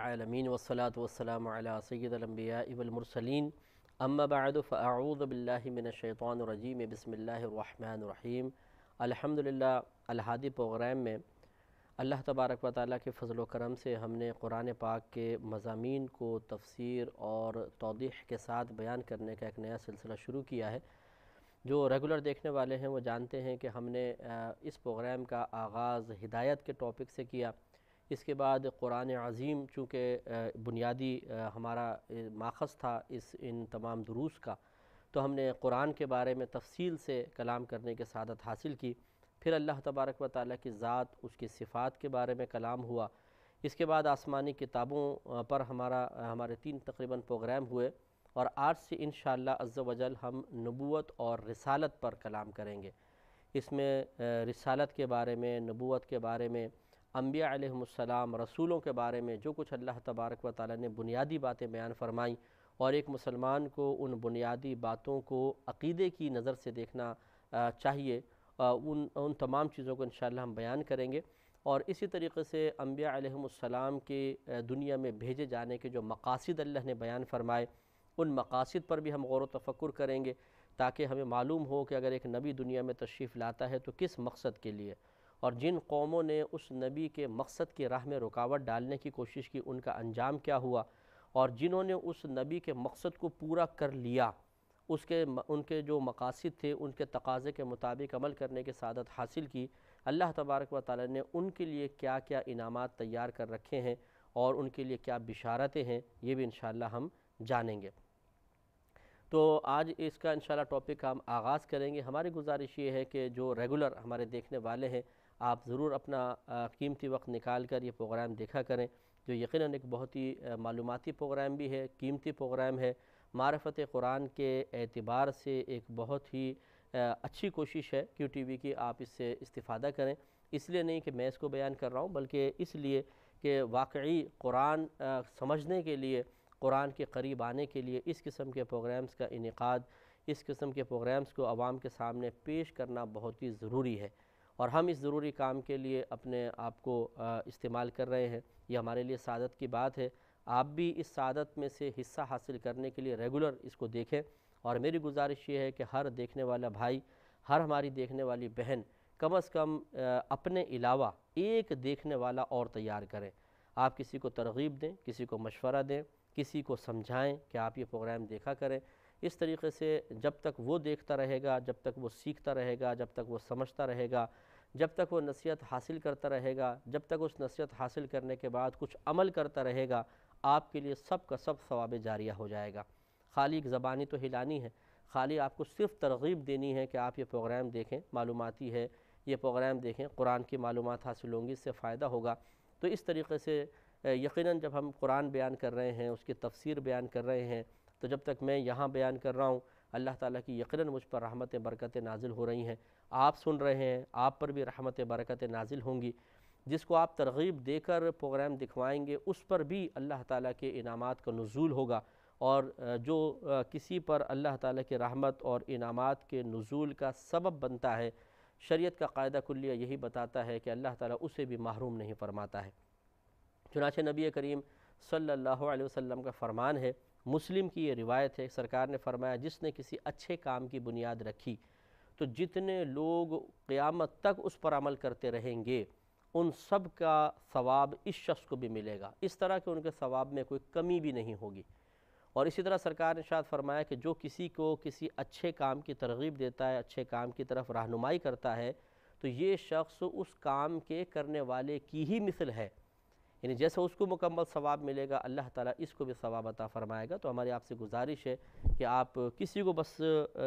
العالمین والصلاة والسلام علی سید الانبیاء والمرسلین اما بعد فاعوذ باللہ من الشیطان الرجیم بسم اللہ الرحمن الرحیم۔ الحمدللہ الہادی پروگرام میں اللہ تبارک و تعالیٰ کے فضل و کرم سے ہم نے قرآن پاک کے مضامین کو تفسیر اور توضیح کے ساتھ بیان کرنے کا ایک نیا سلسلہ شروع کیا ہے۔ جو ریگولر دیکھنے والے ہیں وہ جانتے ہیں کہ ہم نے اس پروگرام کا آغاز ہدایت کے ٹاپک سے کیا، اس کے بعد قرآن عظیم چونکہ بنیادی ہمارا ماخذ تھا ان تمام دروس کا، تو ہم نے قرآن کے بارے میں تفصیل سے کلام کرنے کی سعادت حاصل کی۔ پھر اللہ تبارک و تعالیٰ کی ذات، اس کی صفات کے بارے میں کلام ہوا۔ اس کے بعد آسمانی کتابوں پر ہمارے 3 تقریباً پروگرام ہوئے، اور آج سے انشاءاللہ عز و جل ہم نبوت اور رسالت پر کلام کریں گے۔ اس میں رسالت کے بارے میں، نبوت کے بارے میں، انبیاء علیہم السلام، رسولوں کے بارے میں جو کچھ اللہ تبارک و تعالیٰ نے بنیادی باتیں بیان فرمائیں، اور ایک مسلمان کو ان بنیادی باتوں کو عقیدے کی نظر سے دیکھنا چاہیے، ان تمام چیزوں کو انشاءاللہ ہم بیان کریں گے۔ اور اسی طریقے سے انبیاء علیہم السلام کے دنیا میں بھیجے جانے کے جو مقاصد اللہ نے بیان فرمائے، ان مقاصد پر بھی ہم غور و تفکر کریں گے، تاکہ ہمیں معلوم ہو کہ اگر ایک نبی دنیا میں تشریف لاتا ہے تو کس مقصد کے لیے، اور جن قوموں نے اس نبی کے مقصد کی راہ میں رکاوٹ ڈالنے کی کوشش کی ان کا انجام کیا ہوا، اور جنہوں نے اس نبی کے مقصد کو پورا کر لیا، ان کے جو مقاصد تھے ان کے تقاضے کے مطابق عمل کرنے کی سعادت حاصل کی، اللہ تبارک و تعالی نے ان کے لیے کیا کیا انعامات تیار کر رکھے ہیں اور ان کے لیے کیا بشارتیں ہیں، یہ بھی انشاءاللہ ہم جانیں گے۔ تو آج اس کا انشاءاللہ ٹاپک ہم آغاز کریں گے۔ ہماری گزارش یہ ہے کہ جو ریگولر ہمارے دیکھنے والے ہیں، آپ ضرور اپنا قیمتی وقت نکال کر یہ پروگرام دیکھا کریں، جو یقیناً ایک بہت ہی معلوماتی پروگرام بھی ہے، قیمتی پروگرام ہے، معرفت قرآن کے اعتبار سے ایک بہت ہی اچھی کوشش ہے کیو ٹی وی کی، آپ اس سے استفادہ کریں۔ اس لیے نہیں کہ میں اس کو بیان کر رہا ہوں، بلکہ اس لیے کہ واقعی قرآن سمجھنے کے لیے، قرآن کے قریب آنے کے لیے اس قسم کے پروگرامز کا انعقاد، اس قسم کے پروگرامز کو عوام کے سامنے پیش کرنا بہت ہی ضروری ہے، اور ہم اس ضروری کام کے لیے اپنے آپ کو استعمال کر رہے ہیں۔ یہ ہمارے لیے سعادت کی بات ہے۔ آپ بھی اس سعادت میں سے حصہ حاصل کرنے کے لیے ریگولر اس کو دیکھیں، اور میری گزارش یہ ہے کہ ہر دیکھنے والا بھائی، ہر ہماری دیکھنے والی بہن کم از کم اپنے علاوہ ایک دیکھنے والا اور تیار کریں۔ آپ کسی کو ترغیب دیں، کسی کو مشورہ دیں، کسی کو سمجھائیں کہ آپ یہ پروگرام دیکھا کریں۔ اس طریقے سے جب تک وہ دیکھتا رہے گا، جب تک وہ سیکھتا رہے گا، جب تک وہ سمجھتا رہے گا، جب تک وہ نصیحت حاصل کرتا رہے گا، جب تک اس نصیحت حاصل کرنے کے بعد کچھ عمل کرتا رہے گا، آپ کے لیے سب کا سب ثواب جاریہ ہو جائے گا۔ خالی ایک زبانی تو ہلانی ہے، خالی آپ کو صرف ترغیب دینی ہے کہ آپ یہ پروگرام دیکھیں، معلوماتی ہے، یہ پروگرام دیکھیں، قرآن کی معلومات حاصل ہوں گی، اس سے فائدہ ہوگا۔ تو اس طریقے سے یقیناً جب ہم قرآن بیان کر رہے ہیں، اس کی تفسیر بیان کر رہے ہیں، تو جب تک میں یہاں بیان کر رہا ہوں، اللہ تعالیٰ کی یقیناً مجھ پر رحمت برکتیں نازل ہو رہی ہیں، آپ سن رہے ہیں، آپ پر بھی رحمت برکتیں نازل ہوں گی۔ جس کو آپ ترغیب دے کر پروگرام دکھوائیں گے، اس پر بھی اللہ تعالیٰ کے انعامات کا نزول ہوگا، اور جو کسی پر اللہ تعالیٰ کی رحمت اور انعامات کے نزول کا سبب بنتا ہے، شریعت کا قاعدہ کلیہ یہی بتاتا ہے کہ اللہ تعالیٰ اسے بھی محروم نہیں فرماتا ہے۔ چنانچہ نبی کریم صلی اللہ علیہ وسلم کا فرمان ہے، مسلم کی یہ روایت ہے، سرکار نے فرمایا جس نے کسی اچھے کام کی بنیاد رکھی تو جتنے لوگ قیامت تک اس پر عمل کرتے رہیں گے، ان سب کا ثواب اس شخص کو بھی ملے گا، اس طرح کہ ان کے ثواب میں کوئی کمی بھی نہیں ہوگی۔ اور اسی طرح سرکار نے ارشاد فرمایا کہ جو کسی کو کسی اچھے کام کی ترغیب دیتا ہے، اچھے کام کی طرف رہنمائی کرتا ہے، تو یہ شخص اس کام کے کرنے والے کی ہی مثل ہے، یعنی جیسے اس کو مکمل ثواب ملے گا، اللہ تعالیٰ اس کو بھی ثواب عطا فرمائے گا۔ تو ہماری آپ سے گزارش ہے کہ آپ کسی کو بس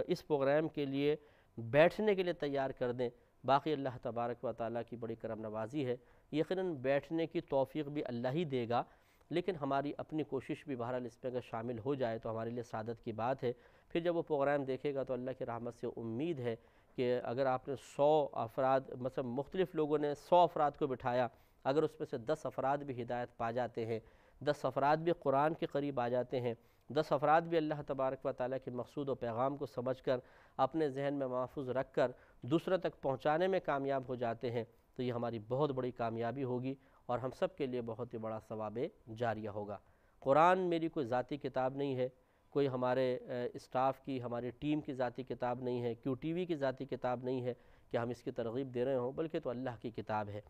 اس پروگرام کے لیے بیٹھنے کے لیے تیار کر دیں، باقی اللہ تبارک و تعالیٰ کی بڑی کرم نوازی ہے، یقیناً بیٹھنے کی توفیق بھی اللہ ہی دے گا، لیکن ہماری اپنی کوشش بھی بہرحال اس میں اگر شامل ہو جائے تو ہمارے لیے سعادت کی بات ہے۔ پھر جب وہ پروگرام دیکھے گا تو اللہ کی رحمت سے امید ہے کہ اگر آپ نے 100 افراد، مثلا مختلف لوگوں نے 100 افراد کو بٹھایا، اگر اس میں سے 10 افراد بھی ہدایت پا جاتے ہیں، 10 افراد بھی قرآن کے قریب آ جاتے ہیں، 10 افراد بھی اللہ تبارک و تعالیٰ کے مقصود و پیغام کو سمجھ کر اپنے ذہن میں محفوظ رکھ کر دوسروں تک پہنچانے میں کامیاب ہو جاتے ہیں، تو یہ ہماری بہت بڑی کامیابی ہوگی، اور ہم سب کے لیے بہت ہی بڑا ثواب جاریہ ہوگا۔ قرآن میری کوئی ذاتی کتاب نہیں ہے، کوئی ہمارے اسٹاف کی، ہماری ٹیم کی ذاتی کتاب نہیں ہے، کیو ٹی وی کی ذاتی کتاب نہیں ہے کہ ہم اس کی ترغیب دے رہے ہوں، بلکہ تو اللہ کی کتاب ہے۔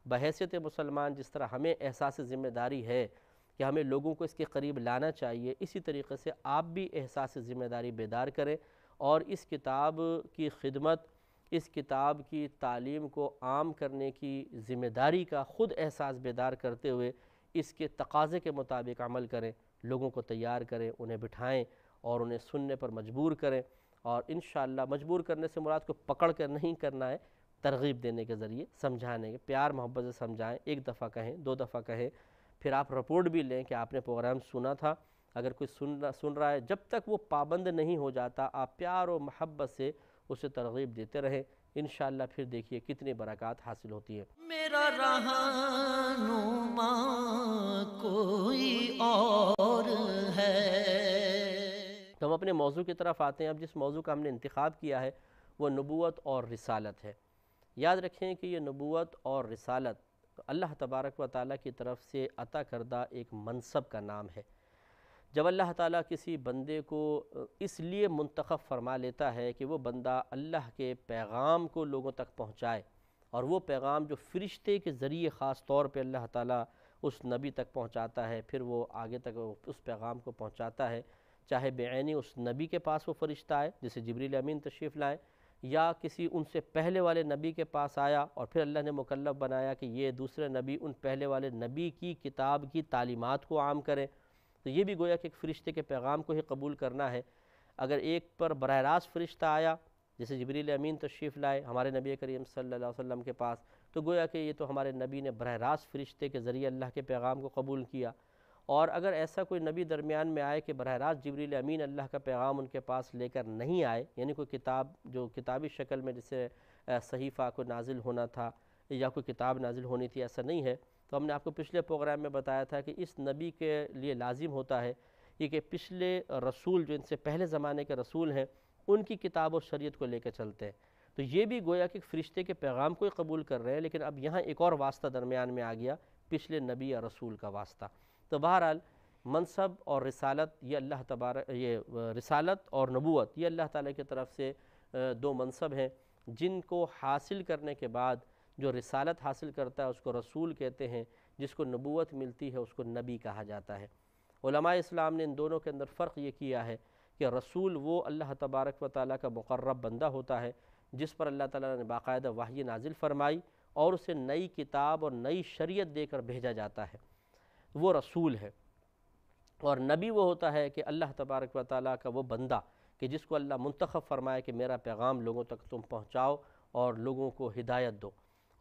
بحیثیت مسلمان جس طرح ہمیں احساس ذمہ داری ہے کہ ہمیں لوگوں کو اس کے قریب لانا چاہیے، اسی طریقے سے آپ بھی احساس ذمہ داری بیدار کریں اور اس کتاب کی خدمت، اس کتاب کی تعلیم کو عام کرنے کی ذمہ داری کا خود احساس بیدار کرتے ہوئے اس کے تقاضے کے مطابق عمل کریں، لوگوں کو تیار کریں، انہیں بٹھائیں اور انہیں سننے پر مجبور کریں، اور انشاءاللہ مجبور کرنے سے مراد کو پکڑ کر نہیں کرنا ہے، ترغیب دینے کے ذریعے سمجھانے کے، پیار محبت سے سمجھائیں، ایک دفعہ کہیں، دو دفعہ کہیں، پھر آپ رپورٹ بھی لیں کہ آپ نے پروگرام سنا تھا۔ اگر کوئی سن رہا ہے، جب تک وہ پابند نہیں ہو جاتا آپ پیار و محبت سے اسے ترغیب دیتے رہیں، انشاءاللہ پھر دیکھیے کتنی برکات حاصل ہوتی ہے۔ میرا رہنما کوئی اور ہے۔ تو ہم اپنے موضوع کی طرف آتے ہیں۔ اب جس موضوع کا ہم نے انتخاب کیا ہے وہ نبوت اور رسالت ہے۔ یاد رکھیں کہ یہ نبوت اور رسالت اللہ تبارک و تعالیٰ کی طرف سے عطا کردہ ایک منصب کا نام ہے۔ جب اللہ تعالیٰ کسی بندے کو اس لیے منتخب فرما لیتا ہے کہ وہ بندہ اللہ کے پیغام کو لوگوں تک پہنچائے، اور وہ پیغام جو فرشتے کے ذریعے خاص طور پہ اللہ تعالیٰ اس نبی تک پہنچاتا ہے، پھر وہ آگے تک اس پیغام کو پہنچاتا ہے، چاہے بعینی اس نبی کے پاس وہ فرشتہ آئے جسے جبریل امین تشریف لائیں، یا کسی ان سے پہلے والے نبی کے پاس آیا اور پھر اللہ نے مکلف بنایا کہ یہ دوسرے نبی ان پہلے والے نبی کی کتاب کی تعلیمات کو عام کریں، تو یہ بھی گویا کہ ایک فرشتے کے پیغام کو ہی قبول کرنا ہے۔ اگر ایک پر براہ راست فرشتہ آیا جیسے جبریل امین تشریف لائے ہمارے نبی کریم صلی اللہ علیہ وسلم کے پاس، تو گویا کہ یہ تو ہمارے نبی نے براہ راست فرشتے کے ذریعے اللہ کے پیغام کو قبول کیا۔ اور اگر ایسا کوئی نبی درمیان میں آئے کہ براہ راست جبریل امین اللہ کا پیغام ان کے پاس لے کر نہیں آئے، یعنی کوئی کتاب جو کتابی شکل میں جسے صحیفہ کو نازل ہونا تھا یا کوئی کتاب نازل ہونی تھی، ایسا نہیں ہے، تو ہم نے آپ کو پچھلے پروگرام میں بتایا تھا کہ اس نبی کے لیے لازم ہوتا ہے یہ کہ پچھلے رسول جو ان سے پہلے زمانے کے رسول ہیں ان کی کتاب و شریعت کو لے کے چلتے ہیں، تو یہ بھی گویا کہ فرشتے کے پیغام کو ہی قبول کر رہے ہیں، لیکن اب یہاں ایک اور واسطہ درمیان میں آ گیا، پچھلے نبی یا رسول کا واسطہ۔ تو بہرحال منصب اور رسالت یہ رسالت اور نبوت یہ اللہ تعالیٰ کی طرف سے دو منصب ہیں جن کو حاصل کرنے کے بعد جو رسالت حاصل کرتا ہے اس کو رسول کہتے ہیں، جس کو نبوت ملتی ہے اس کو نبی کہا جاتا ہے۔ علماء اسلام نے ان دونوں کے اندر فرق یہ کیا ہے کہ رسول وہ اللہ تبارک و تعالیٰ کا مقرب بندہ ہوتا ہے جس پر اللہ تعالیٰ نے باقاعدہ وحی نازل فرمائی اور اسے نئی کتاب اور نئی شریعت دے کر بھیجا جاتا ہے، وہ رسول ہے۔ اور نبی وہ ہوتا ہے کہ اللہ تبارک و تعالیٰ کا وہ بندہ کہ جس کو اللہ منتخب فرمائے کہ میرا پیغام لوگوں تک تم پہنچاؤ اور لوگوں کو ہدایت دو،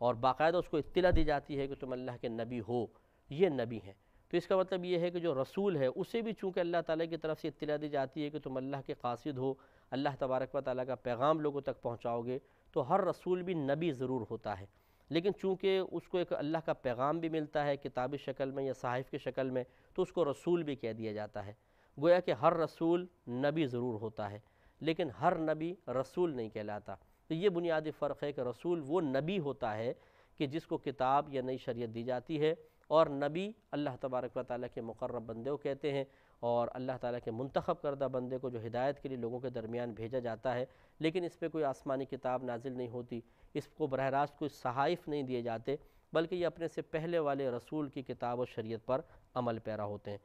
اور باقاعدہ اس کو اطلاع دی جاتی ہے کہ تم اللہ کے نبی ہو، یہ نبی ہیں۔ تو اس کا مطلب یہ ہے کہ جو رسول ہے اسے بھی چونکہ اللہ تعالیٰ کی طرف سے اطلاع دی جاتی ہے کہ تم اللہ کے قاصد ہو، اللہ تبارک و تعالیٰ کا پیغام لوگوں تک پہنچاؤ گے، تو ہر رسول بھی نبی ضرور ہوتا ہے، لیکن چونکہ اس کو ایک اللہ کا پیغام بھی ملتا ہے کتابی شکل میں یا صحائف کی شکل میں، تو اس کو رسول بھی کہہ دیا جاتا ہے۔ گویا کہ ہر رسول نبی ضرور ہوتا ہے لیکن ہر نبی رسول نہیں کہلاتا۔ تو یہ بنیادی فرق ہے کہ رسول وہ نبی ہوتا ہے کہ جس کو کتاب یا نئی شریعت دی جاتی ہے، اور نبی اللہ تبارک و تعالیٰ کے مقرب بندے کو کہتے ہیں، اور اللہ تعالیٰ کے منتخب کردہ بندے کو جو ہدایت کے لیے لوگوں کے درمیان بھیجا جاتا ہے، لیکن اس پہ کوئی آسمانی کتاب نازل نہیں ہوتی، اس کو براہ راست کوئی صحائف نہیں دیے جاتے، بلکہ یہ اپنے سے پہلے والے رسول کی کتاب و شریعت پر عمل پیرا ہوتے ہیں۔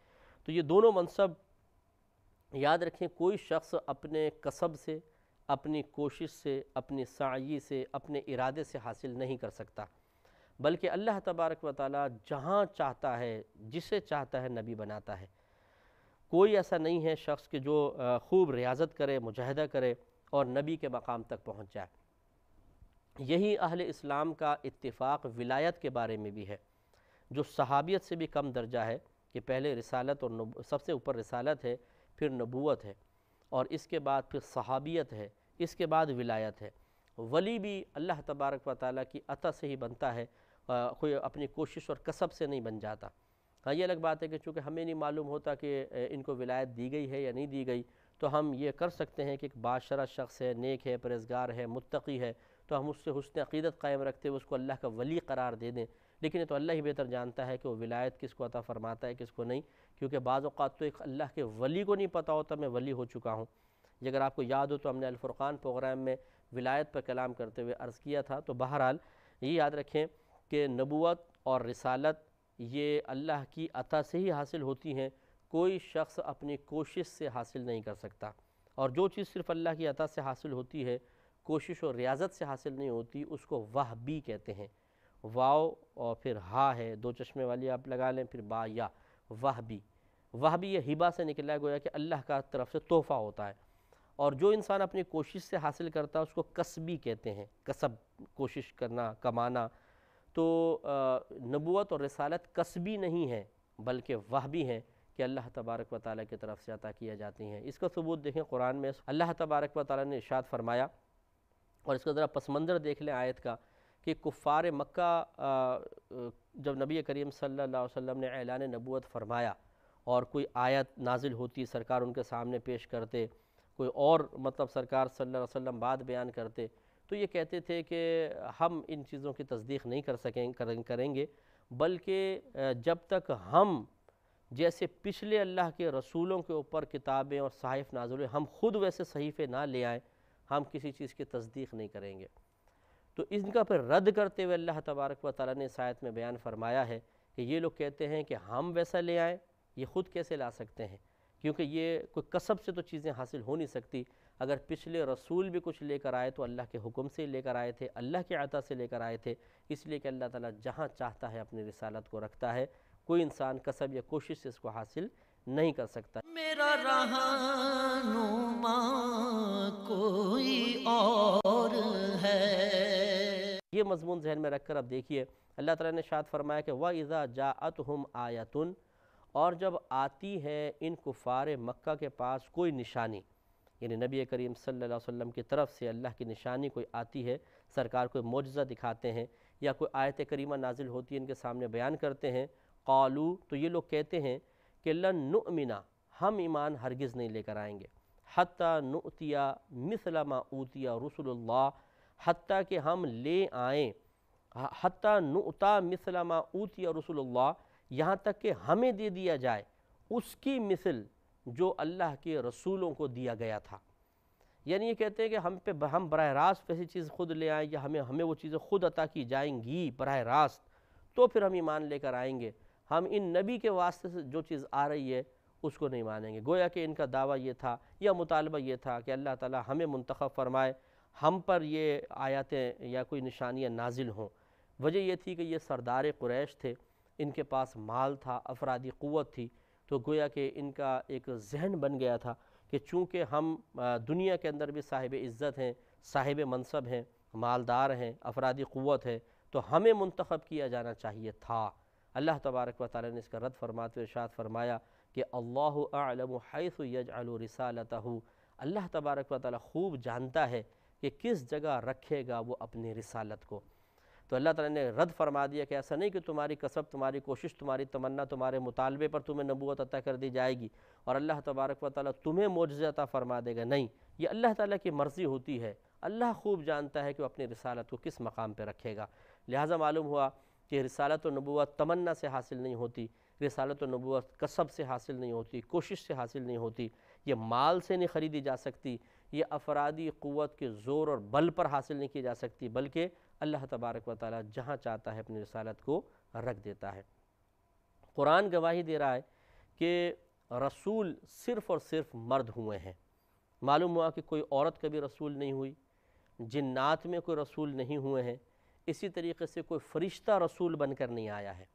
تو یہ دونوں منصب یاد رکھیں، کوئی شخص اپنے کسب سے، اپنی کوشش سے، اپنی سعی سے، اپنے ارادے سے حاصل نہیں کر سکتا، بلکہ اللہ تبارک و تعالیٰ جہاں چاہتا ہے جسے چاہتا ہے نبی بناتا ہے۔ کوئی ایسا نہیں ہے شخص کہ جو خوب ریاضت کرے، مجاہدہ کرے اور نبی کے مقام تک پہنچ جائے۔ یہی اہل اسلام کا اتفاق ولایت کے بارے میں بھی ہے، جو صحابیت سے بھی کم درجہ ہے کہ پہلے رسالت اور سب سے اوپر رسالت ہے، پھر نبوت ہے، اور اس کے بعد پھر صحابیت ہے، اس کے بعد ولایت ہے۔ ولی بھی اللہ تبارک و تعالیٰ کی عطا سے ہی بنتا ہے، کوئی اپنی کوشش اور کسب سے نہیں بن جاتا۔ ہاں یہ الگ بات ہے کہ چونکہ ہمیں نہیں معلوم ہوتا کہ ان کو ولایت دی گئی ہے یا نہیں دی گئی، تو ہم یہ کر سکتے ہیں کہ ایک باشرہ شخص ہے، نیک ہے، پرہیزگار ہے، متقی ہے، تو ہم اس سے حسن عقیدت قائم رکھتے ہوئے اس کو اللہ کا ولی قرار دے دیں، لیکن یہ تو اللہ ہی بہتر جانتا ہے کہ وہ ولایت کس کو عطا فرماتا ہے کس کو نہیں، کیونکہ بعض اوقات تو ایک اللہ کے ولی کو نہیں پتہ ہوتا میں ولی ہو چکا ہوں۔ یہ اگر آپ کو یاد ہو تو ہم نے الفرقان پروگرام میں ولایت پر کلام کرتے ہوئے عرض کیا تھا۔ تو بہرحال یہ یاد رکھیں کہ نبوت اور رسالت یہ اللہ کی عطا سے ہی حاصل ہوتی ہیں، کوئی شخص اپنی کوشش سے حاصل نہیں کر سکتا، اور جو چیز صرف اللہ کی عطا سے حاصل ہوتی ہے، کوشش اور ریاضت سے حاصل نہیں ہوتی، اس کو وہبی کہتے ہیں۔ واو اور پھر ہا ہے، دو چشمے والی آپ لگا لیں، پھر با یا، وہبی۔ وہبی یہ ہبہ سے نکلا ہے، گویا کہ اللہ کا طرف سے تحفہ ہوتا ہے، اور جو انسان اپنی کوشش سے حاصل کرتا ہے اس کو کسبی کہتے ہیں، کسب، کوشش کرنا، کمانا۔ تو نبوت اور رسالت کسبی نہیں ہے بلکہ وہبی ہیں کہ اللہ تبارک و تعالیٰ کی طرف سے عطا کیا جاتی ہیں۔ اس کا ثبوت دیکھیں قرآن میں اللہ تبارک و تعالیٰ نے ارشاد فرمایا، اور اس کا ذرا پس منظر دیکھ لیں آیت کا، کہ کفار مکہ جب نبی کریم صلی اللہ علیہ وسلم نے اعلان نبوت فرمایا اور کوئی آیت نازل ہوتی سرکار ان کے سامنے پیش کرتے، کوئی اور مطلب سرکار صلی اللہ علیہ وسلم بات بیان کرتے، تو یہ کہتے تھے کہ ہم ان چیزوں کی تصدیق نہیں کریں گے، بلکہ جب تک ہم جیسے پچھلے اللہ کے رسولوں کے اوپر کتابیں اور صحائف نازل ہوئے ہم خود ویسے صحیفے نہ لے آئیں، ہم کسی چیز کی تصدیق نہیں کریں گے۔ تو ان کا پھر رد کرتے ہوئے اللہ تبارک و تعالیٰ نے اس آیت میں بیان فرمایا ہے کہ یہ لوگ کہتے ہیں کہ ہم ویسا لے آئیں، یہ خود کیسے لا سکتے ہیں، کیونکہ یہ کوئی کسب سے تو چیزیں حاصل ہو نہیں سکتی۔ اگر پچھلے رسول بھی کچھ لے کر آئے تو اللہ کے حکم سے لے کر آئے تھے، اللہ کی عطا سے لے کر آئے تھے، اس لیے کہ اللہ تعالیٰ جہاں چاہتا ہے اپنی رسالت کو رکھتا ہے، کوئی انسان کسب یا کوشش سے اس کو حاصل نہیں کر سکتا۔ میرا رہنما کوئی اور ہے۔ یہ مضمون ذہن میں رکھ کر اب دیکھیے اللہ تعالیٰ نے ارشاد فرمایا کہ وَإِذَا جَاءَتْهُمْ آیَةٌ، اور جب آتی ہے ان کفار مکہ کے پاس کوئی نشانی، یعنی نبی کریم صلی اللہ علیہ وسلم کی طرف سے اللہ کی نشانی کوئی آتی ہے، سرکار کوئی معجزہ دکھاتے ہیں یا کوئی آیت کریمہ نازل ہوتی ہے ان کے سامنے بیان کرتے ہیں، قالو، تو یہ لوگ کہتے ہیں کہ لن نؤمنا، ہم ایمان ہرگز نہیں لے کر آئیں گے، حتیٰ نؤتیا مثل ما اوتیا رسول اللہ، حتیٰ کہ ہم لے آئیں، حتیٰ نؤتا مثل ما اوتیا رسول اللہ، یہاں تک کہ ہمیں دے دیا جائے اس کی مثل جو اللہ کے رسولوں کو دیا گیا تھا۔ یعنی یہ کہتے ہیں کہ ہم براہ راست ویسی چیز خود لے آئیں یا ہمیں وہ چیزیں خود عطا کی جائیں گی براہ راست، تو پھر ہم ایمان لے کر آئیں گے، ہم ان نبی کے واسطے سے جو چیز آ رہی ہے اس کو نہیں مانیں گے۔ گویا کہ ان کا دعویٰ یہ تھا یا مطالبہ یہ تھا کہ اللہ تعالیٰ ہمیں منتخب فرمائے، ہم پر یہ آیاتیں یا کوئی نشانیاں نازل ہوں۔ وجہ یہ تھی کہ یہ سردار قریش تھے، ان کے پاس مال تھا، افرادی قوت تھی، تو گویا کہ ان کا ایک ذہن بن گیا تھا کہ چونکہ ہم دنیا کے اندر بھی صاحب عزت ہیں، صاحب منصب ہیں، مالدار ہیں، افرادی قوت ہے، تو ہمیں منتخب کیا جانا چاہیے تھا۔ اللہ تبارک و تعالیٰ نے اس کا رد فرماتے ہوئے ارشاد فرمایا کہ اللہ اعلم حیث یجعل رسالتہ، اللہ تبارک و تعالیٰ خوب جانتا ہے کہ کس جگہ رکھے گا وہ اپنی رسالت کو۔ تو اللہ تعالیٰ نے رد فرما دیا کہ ایسا نہیں کہ تمہاری کسب، تمہاری کوشش، تمہاری تمنا، تمہارے مطالبے پر تمہیں نبوت عطا کر دی جائے گی اور اللہ تبارک و تعالیٰ تمہیں معجزہ عطا فرما دے گا، نہیں، یہ اللہ تعالیٰ کی مرضی ہوتی ہے۔ اللہ خوب جانتا ہے کہ وہ اپنی رسالت کو کس مقام پہ رکھے گا۔ لہٰذا معلوم ہوا کہ رسالت و نبوت تمنا سے حاصل نہیں ہوتی، رسالت و نبوت کسب سے حاصل نہیں ہوتی، کوشش سے حاصل نہیں ہوتی، یہ مال سے نہیں خریدی جا سکتی، یہ افرادی قوت کے زور اور بل پر حاصل نہیں کی جا سکتی، بلکہ اللہ تبارک و تعالیٰ جہاں چاہتا ہے اپنی رسالت کو رکھ دیتا ہے۔ قرآن گواہی دے رہا ہے کہ رسول صرف اور صرف مرد ہوئے ہیں۔ معلوم ہوا کہ کوئی عورت کبھی رسول نہیں ہوئی، جنات میں کوئی رسول نہیں ہوئے ہیں، اسی طریقے سے کوئی فرشتہ رسول بن کر نہیں آیا ہے،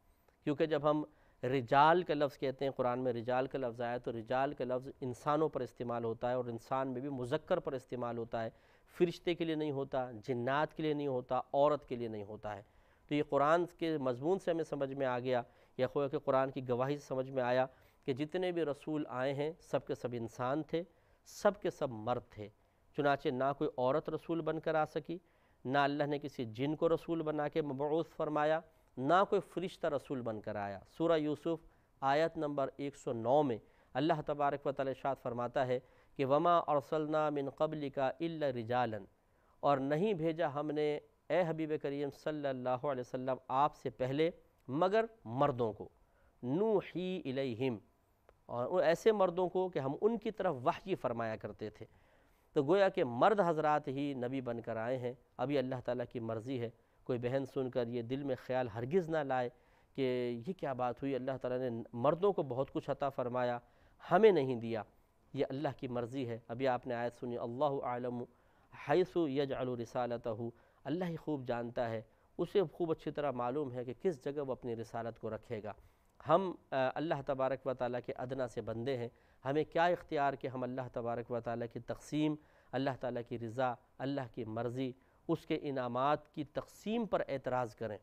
کیونکہ جب ہم رجال کا لفظ کہتے ہیں، قرآن میں رجال کا لفظ آیا تو رجال کا لفظ انسانوں پر استعمال ہوتا ہے، اور انسان میں بھی مذکر پر استعمال ہوتا ہے، فرشتے کے لیے نہیں ہوتا، جنات کے لیے نہیں ہوتا، عورت کے لیے نہیں ہوتا ہے۔ تو یہ قرآن کے مضمون سے ہمیں سمجھ میں آ گیا، یا خواہ کہ قرآن کی گواہی سے سمجھ میں آیا کہ جتنے بھی رسول آئے ہیں سب کے سب انسان تھے، سب کے سب مرد تھے، چنانچہ نہ کوئی عورت رسول بن کر آ سکی، نہ اللہ نے کسی جن کو رسول بنا کے مبعوث فرمایا، نہ کوئی فرشتہ رسول بن کر آیا۔ سورہ یوسف آیت نمبر 109 میں اللہ تبارک و تعالی ارشاد فرماتا ہے کہ وما ارسلنا من قبلک الا رجالا، اور نہیں بھیجا ہم نے اے حبیب کریم صلی اللہ علیہ وسلم آپ سے پہلے مگر مردوں کو، نوحی الیہم، اور ایسے مردوں کو کہ ہم ان کی طرف وحی فرمایا کرتے تھے۔ تو گویا کہ مرد حضرات ہی نبی بن کر آئے ہیں۔ ابھی اللہ تعالیٰ کی مرضی ہے، کوئی بہن سن کر یہ دل میں خیال ہرگز نہ لائے کہ یہ کیا بات ہوئی، اللہ تعالیٰ نے مردوں کو بہت کچھ عطا فرمایا ہمیں نہیں دیا۔ یہ اللہ کی مرضی ہے۔ ابھی آپ نے آیت سنی، اللہ اعلم حیث یجعل رسالتہ، اللہ ہی خوب جانتا ہے، اسے خوب اچھی طرح معلوم ہے کہ کس جگہ وہ اپنی رسالت کو رکھے گا۔ ہم اللہ تبارک و تعالیٰ کے ادنا سے بندے ہیں، ہمیں کیا اختیار کہ ہم اللہ تبارک و تعالیٰ کی تقسیم، اللہ تعالیٰ کی رضا، اللہ کی مرضی، اس کے انعامات کی تقسیم پر اعتراض کریں،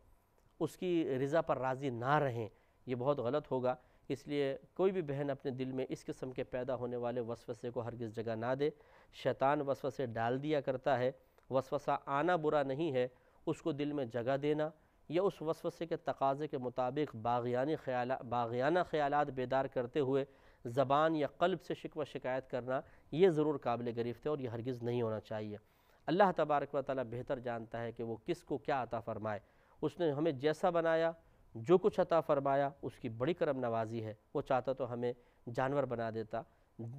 اس کی رضا پر راضی نہ رہیں، یہ بہت غلط ہوگا۔ اس لیے کوئی بھی بہن اپنے دل میں اس قسم کے پیدا ہونے والے وسوسے کو ہرگز جگہ نہ دے۔ شیطان وسوسے ڈال دیا کرتا ہے، وسوسہ آنا برا نہیں ہے، اس کو دل میں جگہ دینا یا اس وسوسے کے تقاضے کے مطابق باغیانہ خیالات بیدار کرتے ہوئے زبان یا قلب سے شکوہ شکایت کرنا، یہ ضرور قابل گرفت ہے اور یہ ہرگز نہیں ہونا چاہیے۔ اللہ تبارک و تعالیٰ بہتر جانتا ہے کہ وہ کس کو کیا عطا فرمائے۔ اس نے ہمیں جیسا بنایا، جو کچھ عطا فرمایا، اس کی بڑی کرم نوازی ہے۔ وہ چاہتا تو ہمیں جانور بنا دیتا،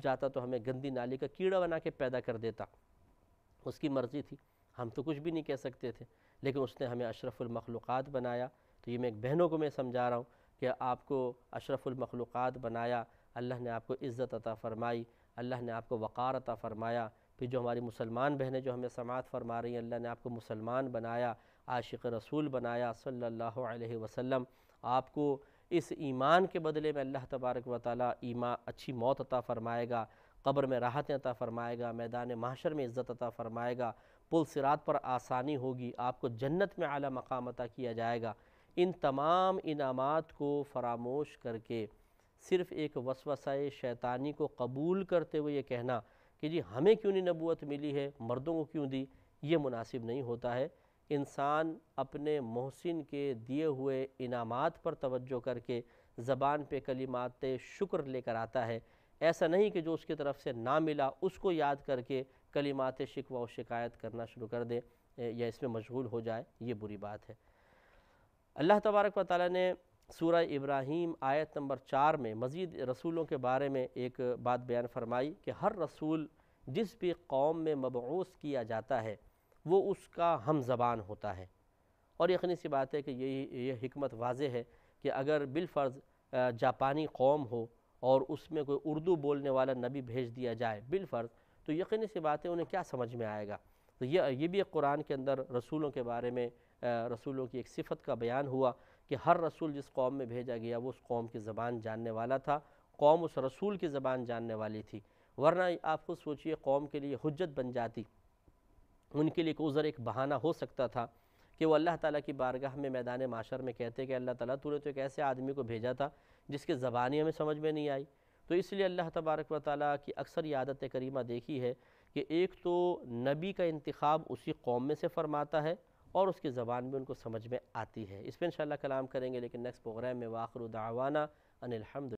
چاہتا تو ہمیں گندی نالی کا کیڑا بنا کے پیدا کر دیتا، اس کی مرضی تھی، ہم تو کچھ بھی نہیں کہہ سکتے تھے، لیکن اس نے ہمیں اشرف المخلوقات بنایا۔ تو یہ میں ایک بہنوں کو میں سمجھا رہا ہوں کہ آپ کو اشرف المخلوقات بنایا، اللہ نے آپ کو عزت عطا فرمائی، اللہ نے آپ کو وقار عطا فرمایا۔ پھر جو ہماری مسلمان بہنیں جو ہمیں سماعت فرما رہی ہیں، اللہ نے آپ کو مسلمان بنایا، عاشق رسول بنایا صلی اللہ علیہ وسلم۔ آپ کو اس ایمان کے بدلے میں اللہ تبارک و تعالیٰ اچھی موت عطا فرمائے گا، قبر میں راحتیں عطا فرمائے گا، میدان محشر میں عزت عطا فرمائے گا، پل صراط پر آسانی ہوگی، آپ کو جنت میں اعلیٰ مقام عطا کیا جائے گا۔ ان تمام انعامات کو فراموش کر کے صرف ایک وسوسہ شیطانی کو قبول کرتے ہوئے یہ کہنا کہ جی ہمیں کیوں نہیں نبوت ملی ہے، مردوں کو کیوں دی، یہ مناسب نہیں ہوتا ہے۔ انسان اپنے محسن کے دیے ہوئے انعامات پر توجہ کر کے زبان پہ کلمات شکر لے کر آتا ہے، ایسا نہیں کہ جو اس کی طرف سے نہ ملا اس کو یاد کر کے کلمات شکوہ و شکایت کرنا شروع کر دے یا اس میں مشغول ہو جائے، یہ بری بات ہے۔ اللہ تبارک و تعالیٰ نے سورہ ابراہیم آیت نمبر 4 میں مزید رسولوں کے بارے میں ایک بات بیان فرمائی کہ ہر رسول جس بھی قوم میں مبعوث کیا جاتا ہے وہ اس کا ہم زبان ہوتا ہے، اور یقینی سی بات ہے کہ یہ حکمت واضح ہے کہ اگر بالفرض جاپانی قوم ہو اور اس میں کوئی اردو بولنے والا نبی بھیج دیا جائے بالفرض، تو یقینی سی بات ہے انہیں کیا سمجھ میں آئے گا۔ تو یہ بھی ایک قرآن کے اندر رسولوں کے بارے میں رسولوں کی ایک صفت کا بیان ہوا کہ ہر رسول جس قوم میں بھیجا گیا وہ اس قوم کی زبان جاننے والا تھا، قوم اس رسول کی زبان جاننے والی تھی، ورنہ آپ خود سوچئے قوم کے لیے حجت بن جاتی، ان کے لیے ایک عذر، ایک بہانہ ہو سکتا تھا کہ وہ اللہ تعالیٰ کی بارگاہ میں میدان معاشر میں کہتے کہ اللہ تعالیٰ تو نے تو ایک ایسے آدمی کو بھیجا تھا جس کے زبانی ہمیں سمجھ میں نہیں آئی۔ تو اس لیے اللہ تبارک و تعالیٰ کی اکثر یہ عادت کریمہ دیکھی ہے کہ ایک تو نبی کا انتخاب اسی قوم میں سے فرماتا ہے اور اس کی زبان بھی ان کو سمجھ میں آتی ہے۔ اس پہ انشاءاللہ کلام کریں گے، لیکن نیکسٹ پروگرام میں وآخر دعوانا ان الحمد